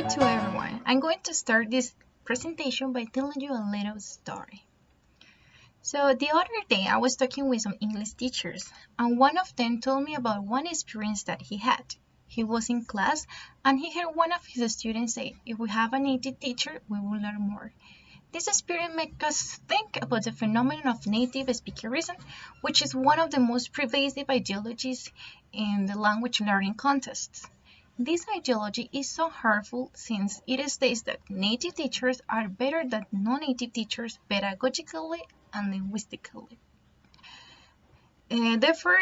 to everyone. I'm going to start this presentation by telling you a little story. So the other day I was talking with some English teachers, and one of them told me about one experience that he had. He was in class and he heard one of his students say, "If we have a native teacher, we will learn more." This experience makes us think about the phenomenon of native speakerism, which is one of the most pervasive ideologies in the language learning contests. This ideology is so harmful since it states that native teachers are better than non-native teachers pedagogically and linguistically. Therefore,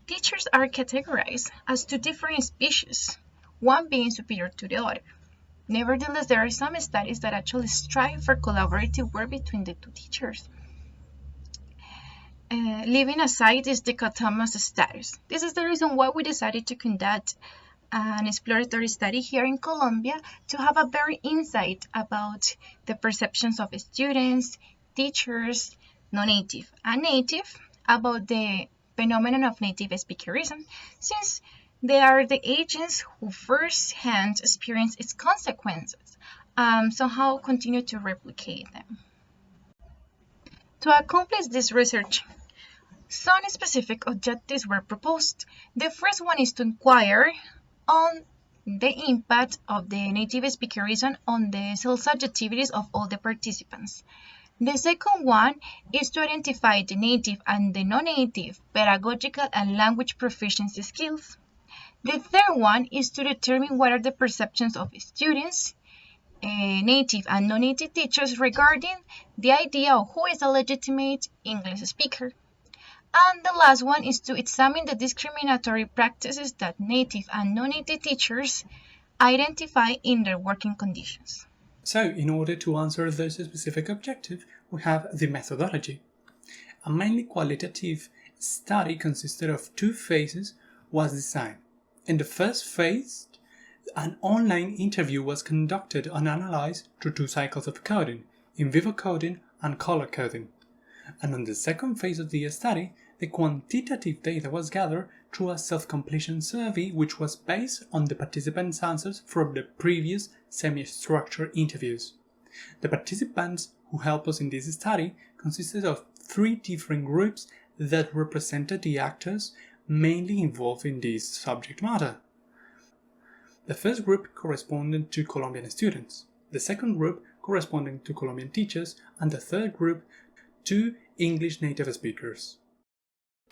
teachers are categorized as two different species, one being superior to the other. Nevertheless, there are some studies that actually strive for collaborative work between the two teachers. Leaving aside this dichotomous status, this is the reason why we decided to conduct an exploratory study here in Colombia to have a better insight about the perceptions of students, teachers, non-native, and native about the phenomenon of native speakerism, since they are the agents who firsthand experience its consequences, somehow continue to replicate them. To accomplish this research, some specific objectives were proposed. The first one is to inquire on the impact of the native speakerism on the self-subjectivities of all the participants. The second one is to identify the native and the non-native pedagogical and language proficiency skills. The third one is to determine what are the perceptions of students, native and non-native teachers regarding the idea of who is a legitimate English speaker. And the last one is to examine the discriminatory practices that native and non-native teachers identify in their working conditions. So, in order to answer those specific objectives, we have the methodology. A mainly qualitative study consisted of two phases was designed. In the first phase, an online interview was conducted and analyzed through two cycles of coding, in vivo coding and color coding. And on the second phase of the study, the quantitative data was gathered through a self-completion survey which was based on the participants' answers from the previous semi-structured interviews. The participants who helped us in this study consisted of three different groups that represented the actors mainly involved in this subject matter. The first group corresponded to Colombian students, the second group corresponding to Colombian teachers, and the third group to English native speakers.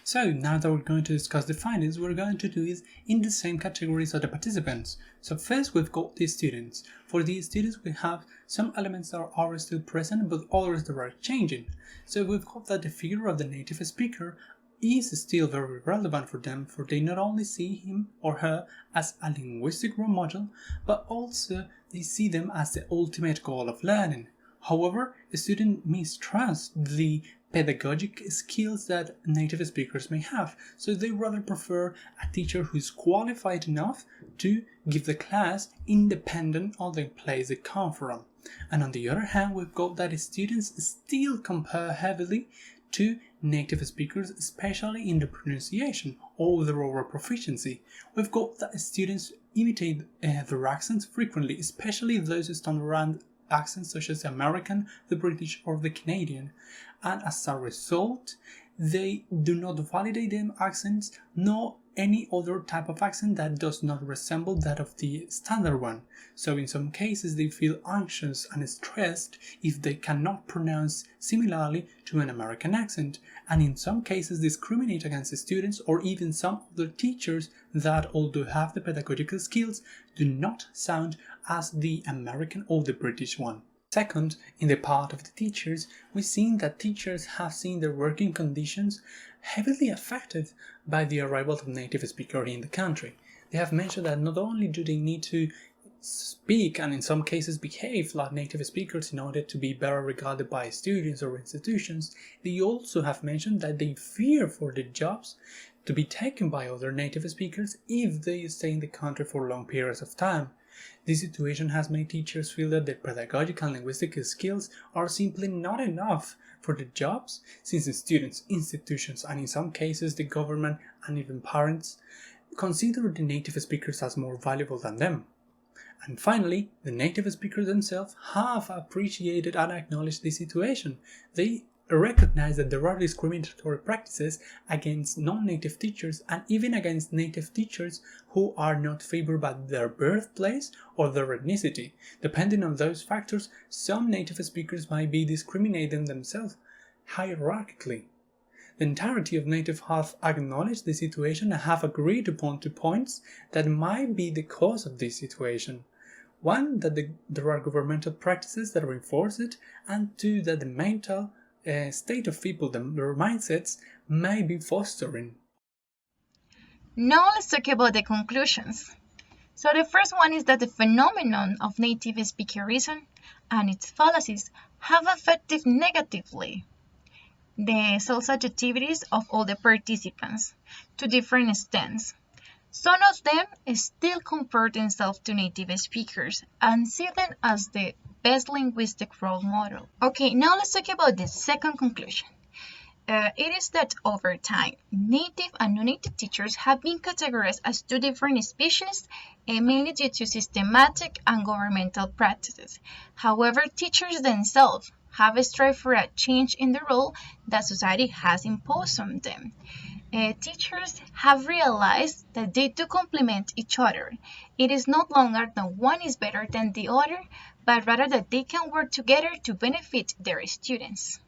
So now that we're going to discuss the findings, we're going to do it in the same categories of the participants. So first we've got the students. For the students we have some elements that are still present but others that are changing. So we've got that the figure of the native speaker is still very relevant for them, for they not only see him or her as a linguistic role model, but also they see them as the ultimate goal of learning. However, a student mistrusts the pedagogic skills that native speakers may have, so they rather prefer a teacher who is qualified enough to give the class independent of the place they come from. And on the other hand, we've got that students still compare heavily to native speakers, especially in the pronunciation or their oral proficiency. We've got that students imitate their accents frequently, especially those standard accents such as the American, the British or the Canadian, and as a result they do not validate them accents nor any other type of accent that does not resemble that of the standard one. So in some cases they feel anxious and stressed if they cannot pronounce similarly to an American accent, and in some cases discriminate against students or even some other teachers that, although have the pedagogical skills, do not sound as the American or the British one. Second, in the part of the teachers, we've seen that teachers have seen their working conditions heavily affected by the arrival of native speakers in the country. They have mentioned that not only do they need to speak and in some cases behave like native speakers in order to be better regarded by students or institutions, they also have mentioned that they fear for the jobs to be taken by other native speakers if they stay in the country for long periods of time. This situation has made teachers feel that their pedagogical and linguistic skills are simply not enough for the jobs, since the students, institutions, and in some cases the government and even parents consider the native speakers as more valuable than them. And finally, the native speakers themselves have appreciated and acknowledged the situation. They recognize that there are discriminatory practices against non-native teachers and even against native teachers who are not favored by their birthplace or their ethnicity. Depending on those factors, some native speakers might be discriminating themselves hierarchically. The entirety of native have acknowledged the situation and have agreed upon 2 points that might be the cause of this situation. One, that there are governmental practices that reinforce it, and two, that the mental state of people, their mindsets, may be fostering. Now let's talk about the conclusions. So the first one is that the phenomenon of native speakerism and its fallacies have affected negatively the self-subjectivities of all the participants to different extents. Some of them still compare themselves to native speakers and see them as the best linguistic role model. Okay, now let's talk about the second conclusion. It is that over time, native and non-native teachers have been categorized as two different species, mainly due to systematic and governmental practices. However, teachers themselves have strived for a change in the role that society has imposed on them. Teachers have realized that they do complement each other. It is not longer that one is better than the other, but rather that they can work together to benefit their students.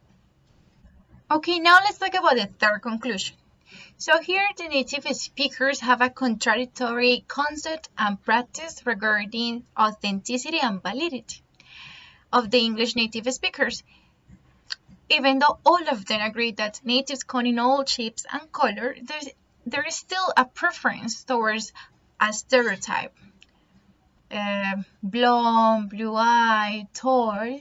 Okay, now let's talk about the third conclusion. So here the native speakers have a contradictory concept and practice regarding authenticity and validity of the English native speakers. Even though all of them agree that natives come in all shapes and colors, there is still a preference towards a stereotype. Blonde, blue-eyed, tall,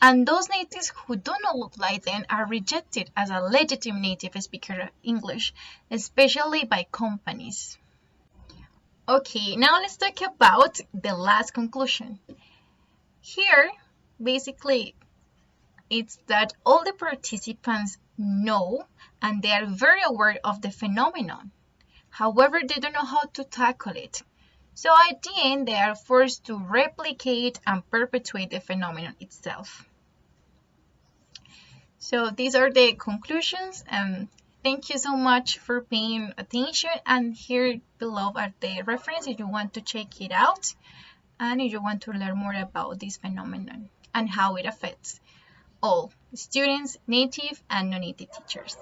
and those natives who do not look like them are rejected as a legitimate native speaker of English, especially by companies. Okay, now let's talk about the last conclusion. Here, basically, it's that all the participants know and they are very aware of the phenomenon. However, they don't know how to tackle it. So at the end, they are forced to replicate and perpetuate the phenomenon itself. So these are the conclusions. Thank you so much for paying attention. And here below are the references if you want to check it out and if you want to learn more about this phenomenon and how it affects all students, native and non-native teachers.